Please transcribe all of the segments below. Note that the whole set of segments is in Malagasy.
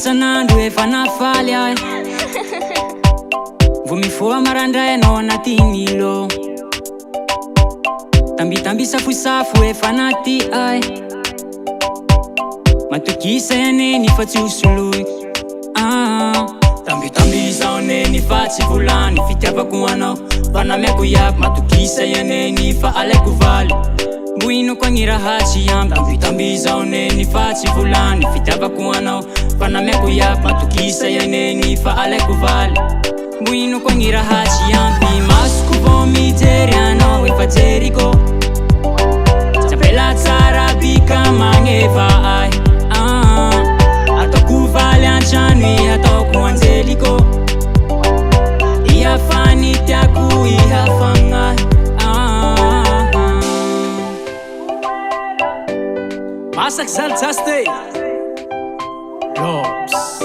isan'andro efa nafaly ahy Vo mifoha marandray anao anatin'ny lo Tambitamby safosafo efa naty ahy Matokisa ianeny fa tsy hosoloy Tambitamby zao neny fa tsy volany Fitiavako anao Fanamiako iaby matokisa ianeny fa alaiko valy Mboinoko agny raha tsy ampy Tambitamby zao neny fa tsy volany Fitiavako anao Fanamiako iaby matokisa ianeny fa alaiko valy Mboinoko agny raha tsy ampy Masoko vao mijery anao efa jeriko Tsapela tsara bika magneva ahy Ataoko valy antrano ataoko anjeliko Iafany tiako iafagnahy Masaky zalijaste LOP S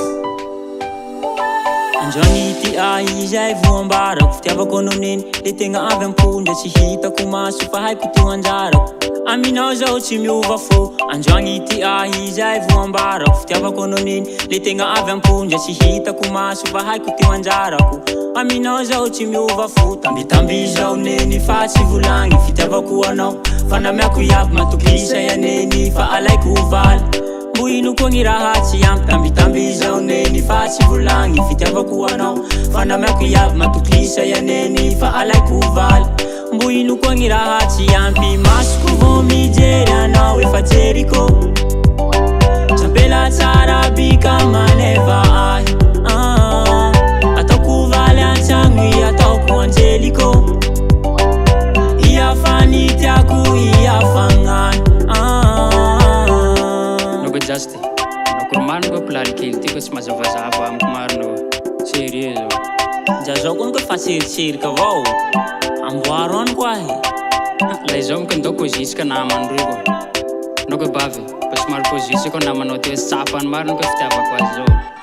Androany ity ahy izay voambarako Fitiavako anao neny le tegna avy ampondra Tsy hitako maso fa haiko ty anjarako Aminao zao tsy miova fo Androany ity ahy izay voambarako Fitiavako anao neny le tegna avy ampondra Tsy hitako maso fa haiko ty anjarako Aminao zao tsy miova fo Tambitamby zao neny fa tsy volagny Fitiavako anao Fanamiako iaby matokisa ianeny fa alaiko valy Mboinoko agny raha tsy ampy Tambitamby zao neny fa tsy volagny Fitiavako anao Fanamiako iaby matokisa ianeny fa alaiko valy Mboinoko agny raha tsy ampy Masoko vao mijery anao efa jeriko Tsapela tsara bika maneva ahy Ataoko valy antragno ataoko anjeliko Iafany tiako iafagnahy Just Nokoromano ko palalikely ty ko tsy mazavazava amiko marino Sérieux zao Jazao ko fa seritseriky avao Amboaro any ko ahy La izao miko ndako jusque namandroy ko Noko bavy Pas maro ko jusque ko namanao ty sapany marino ko fitiavako azy zao